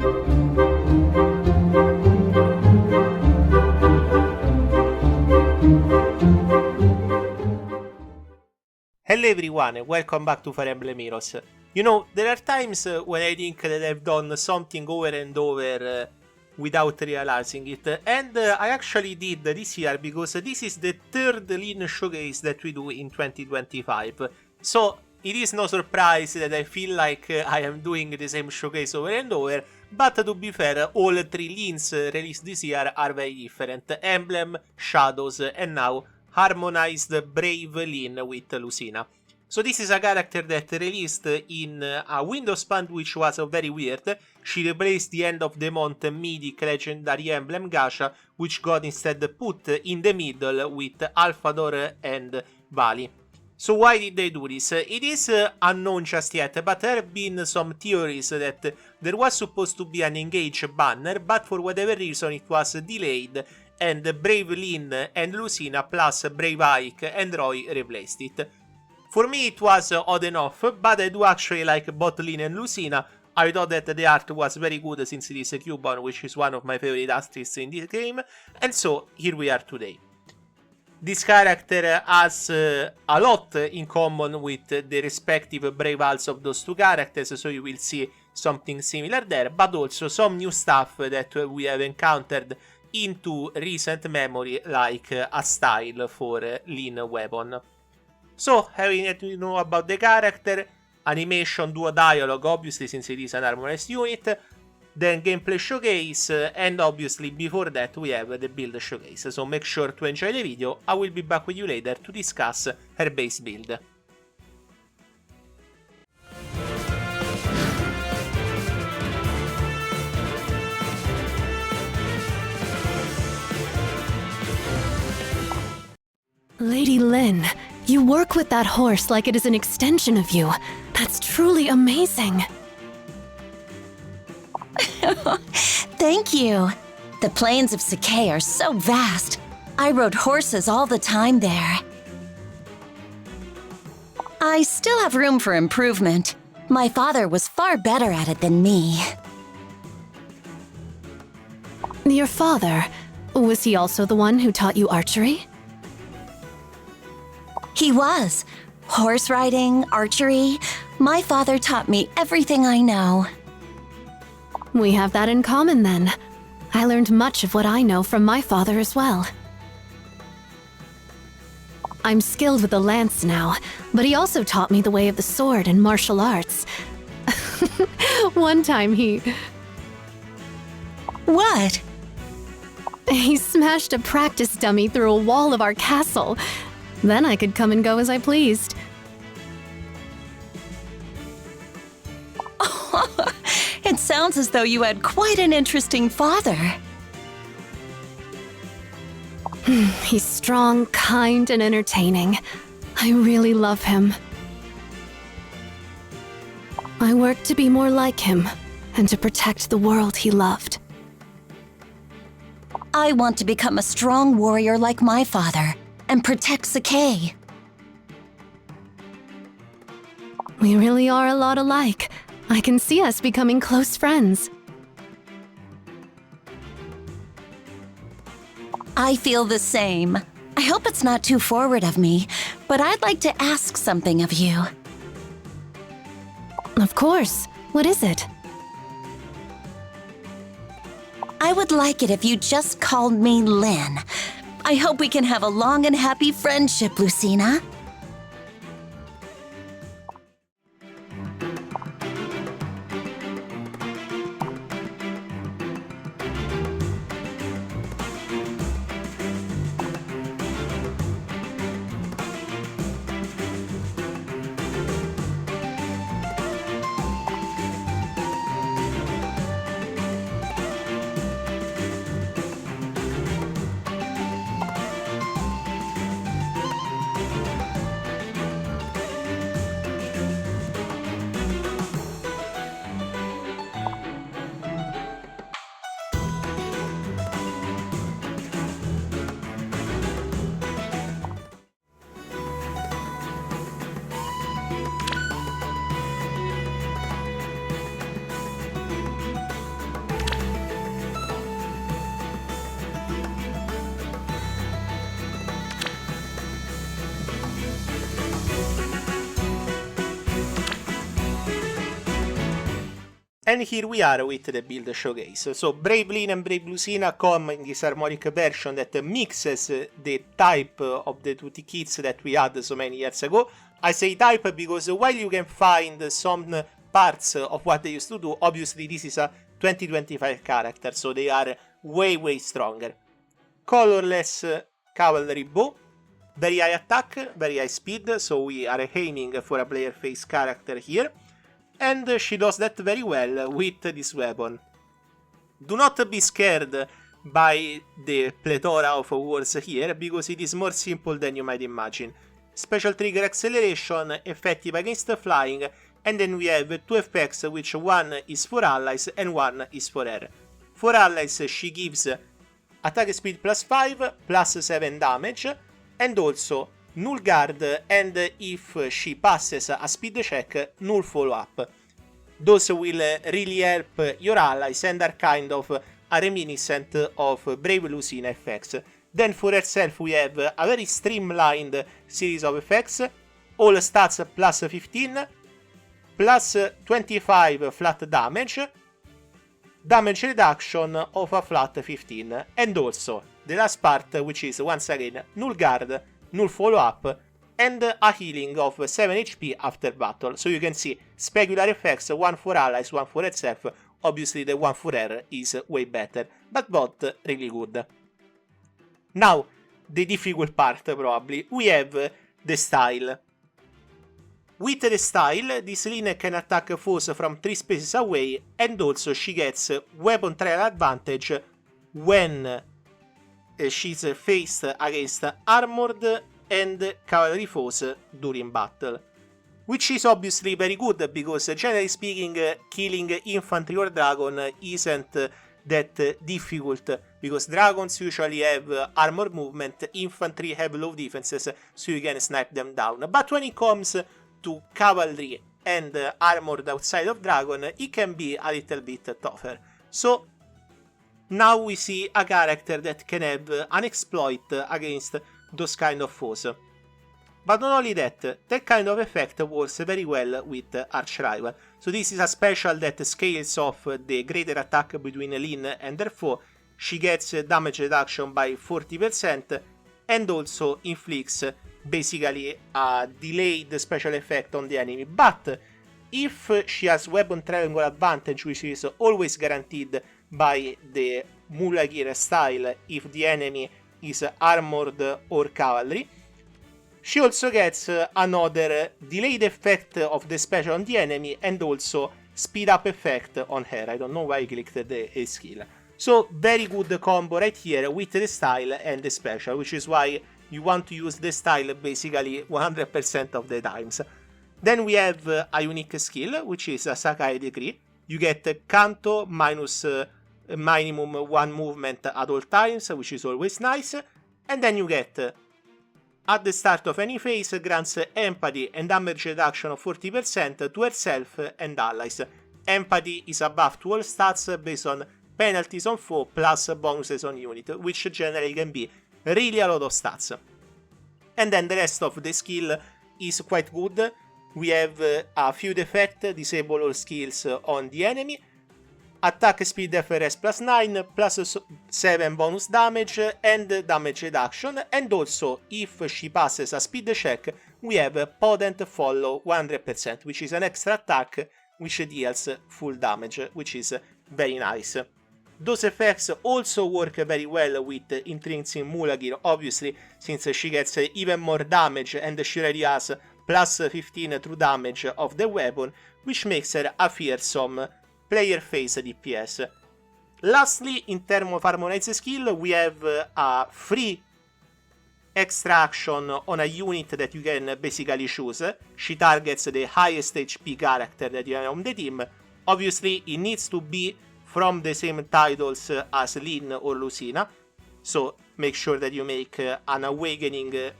Hello everyone and welcome back to Fire Emblem Heroes. You know, there are times when I think that I've done something over and over without realizing it, and I actually did this year because this is the third Lyn showcase that we do in 2025. So it is no surprise that I feel like I am doing the same showcase over and over, but to be fair, all three Lyns released this year are very different: Emblem, Shadows, and now Harmonized Brave Lyn with Lucina. So this is a character that released in a Windows band which was very weird. She replaced the end of the month mythic legendary emblem Gacha, which got instead put in the middle with Alphador and Vali. So why did they do this? It is unknown just yet, but there have been some theories that there was supposed to be an Engage banner, but for whatever reason it was delayed, and Brave Lyn and Lucina plus Brave Ike and Roy replaced it. For me it was odd enough, but I do actually like both Lyn and Lucina. I thought that the art was very good since it is a Cubone, which is one of my favorite artists in this game, and so here we are today. This character has a lot in common with the respective Brave Alts of those two characters, so you will see something similar there, but also some new stuff that we have encountered into recent memory, like a style for Lyn weapon. So, having to know about the character, animation, duo dialogue, obviously since it is an harmonized unit, then gameplay showcase, and obviously before that we have the build showcase, so make sure to enjoy the video. I will be back with you later to discuss her base build. Lady Lyn, you work with that horse like it is an extension of you. That's truly amazing. Thank you. The plains of Sakai are so vast. I rode horses all the time there. I still have room for improvement. My father was far better at it than me. Your father, was he also the one who taught you archery? He was. Horse riding, archery. My father taught me everything I know. We have that in common then. I learned much of what I know from my father as well. I'm skilled with the lance now, but he also taught me the way of the sword and martial arts. One time What? He smashed a practice dummy through a wall of our castle. Then I could come and go as I pleased. It sounds as though you had quite an interesting father. He's strong, kind, and entertaining. I really love him. I work to be more like him, and to protect the world he loved. I want to become a strong warrior like my father, and protect Sakai. We really are a lot alike. I can see us becoming close friends. I feel the same. I hope it's not too forward of me, but I'd like to ask something of you. Of course. What is it? I would like it if you just called me Lyn. I hope we can have a long and happy friendship, Lucina. And here we are with the build showcase. So Brave Lyn and Brave Lucina come in this harmonic version that mixes the type of the two kits that we had so many years ago. I say type because while you can find some parts of what they used to do, obviously this is a 2025 character, so they are way stronger. Colorless cavalry bow, very high attack, very high speed, so we are aiming for a player face character here. And she does that very well with this weapon. Do not be scared by the plethora of words here, because it is more simple than you might imagine. Special trigger acceleration, effective against flying, and then we have two effects, which one is for allies and one is for her. For allies she gives attack speed +5, +7 damage, and also null guard, and if she passes a speed check, null follow up. Those will really help your allies and are kind of a reminiscent of Brave Lucina effects. Then for herself we have a very streamlined series of effects, all stats +15, +25 flat damage, damage reduction of a flat 15, and also the last part, which is once again null guard, null follow up, and a healing of 7 HP after battle. So you can see specular effects, one for allies, one for herself. Obviously the one for her is way better, but both really good. Now, the difficult part probably, we have the style. With the style, this Lyn can attack foes from 3 spaces away, and also she gets weapon trial advantage when she's faced against armored and cavalry foes during battle. Which is obviously very good, because generally speaking killing infantry or dragon isn't that difficult, because dragons usually have armor movement, infantry have low defenses, so you can snipe them down. But when it comes to cavalry and armored outside of dragon, it can be a little bit tougher. So now we see a character that can have an exploit against those kind of foes. But not only that, that kind of effect works very well with Archrival. So this is a special that scales off the greater attack between Lyn and her foe. She gets damage reduction by 40% and also inflicts basically a delayed special effect on the enemy. But if she has weapon triangle advantage, which is always guaranteed by the Mula Gear style if the enemy is armored or cavalry, she also gets another delayed effect of the special on the enemy and also speed up effect on her. I don't know why I clicked the skill. So very good combo right here with the style and the special, which is why you want to use the style basically 100% of the times. Then we have a unique skill, which is a Sakai Decree. You get Canto minus minimum 1 movement at all times, which is always nice. And then you get, at the start of any phase, grants empathy and damage reduction of 40% to herself and allies. Empathy is a buff to all stats based on penalties on foe plus bonuses on unit, which generally can be really a lot of stats. And then the rest of the skill is quite good. We have a feud effect, disable all skills on the enemy, attack speed FRS +9, +7 bonus damage and damage reduction, and also if she passes a speed check, we have Potent Follow 100%, which is an extra attack which deals full damage, which is very nice. Those effects also work very well with Intrinsic Mula Gear, obviously, since she gets even more damage and she already has +15 true damage of the weapon, which makes her a fearsome player face DPS. Lastly, in terms of harmonized skill, we have a free extra action on a unit that you can basically choose. She targets the highest HP character that you have on the team. Obviously, it needs to be from the same titles as Lyn or Lucina, so make sure that you make an Awakening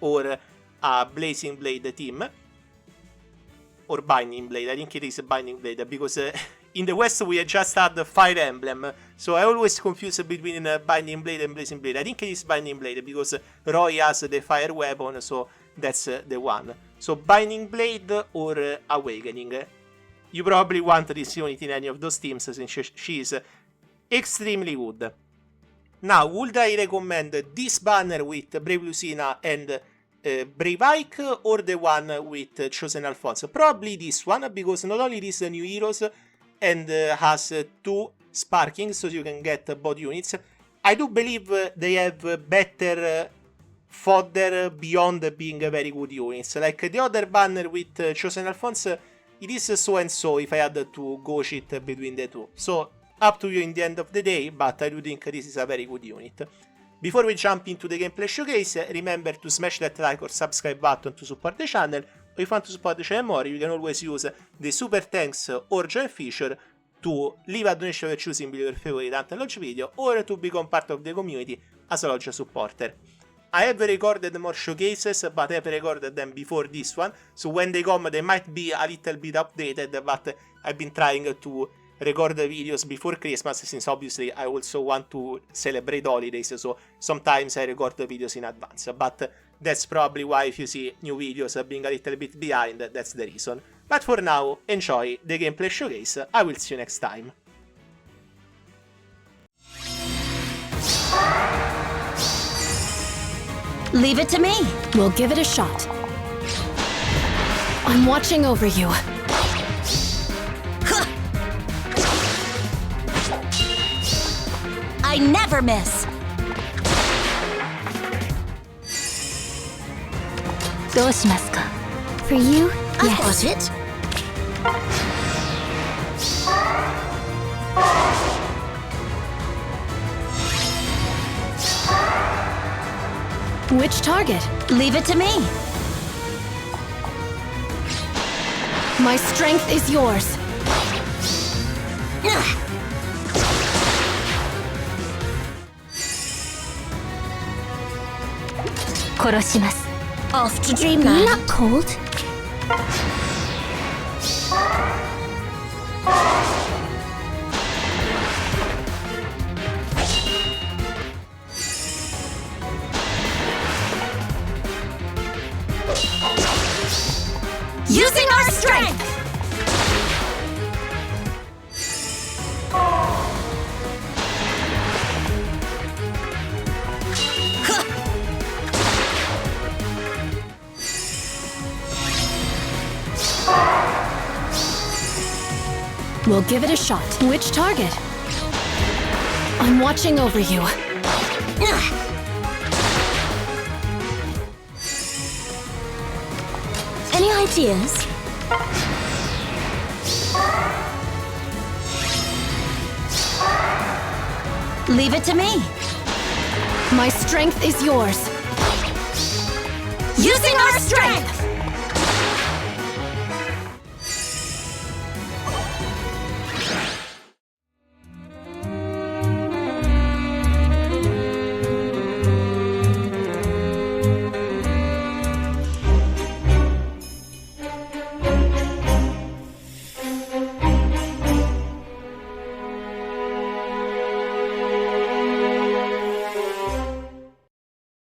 or a Blazing Blade team, or Binding Blade. I think it is a Binding Blade, because in the West we just had the Fire Emblem, so I always confuse between Binding Blade and Blazing Blade. I think it is Binding Blade, because Roy has the fire weapon, so that's the one. So Binding Blade or Awakening. you probably want this unit in any of those teams since she is extremely good. Now, would I recommend this banner with Brave Lucina and Brave Ike, or the one with Chosen Alphonse? Probably this one, because not only this new heroes and has 2 sparking, so you can get both units. I do believe they have better fodder beyond being very good units. Like the other banner with Chosen Alphonse, it is so and so if I had to go cheat between the two. So, up to you in the end of the day, but I do think this is a very good unit. Before we jump into the gameplay showcase, remember to smash that like or subscribe button to support the channel. If you want to support the channel more, you can always use the super thanks or join feature to leave a donation by choosing your favorite until launch video, or to become part of the community as a launch supporter. I have recorded more showcases, but I have recorded them before this one, so when they come they might be a little bit updated, but I've been trying to record the videos before Christmas, since obviously I also want to celebrate holidays, so sometimes I record the videos in advance, but that's probably why if you see new videos being a little bit behind, that's the reason. But for now, enjoy the gameplay showcase, I will see you next time. Leave it to me. We'll give it a shot. I'm watching over you. I never miss. For you, I've got it. Which target? Leave it to me. My strength is yours. Off to dreamland. Not cold. Using our strength. We'll give it a shot. Which target? I'm watching over you. Any ideas? Leave it to me. My strength is yours. Using our strength.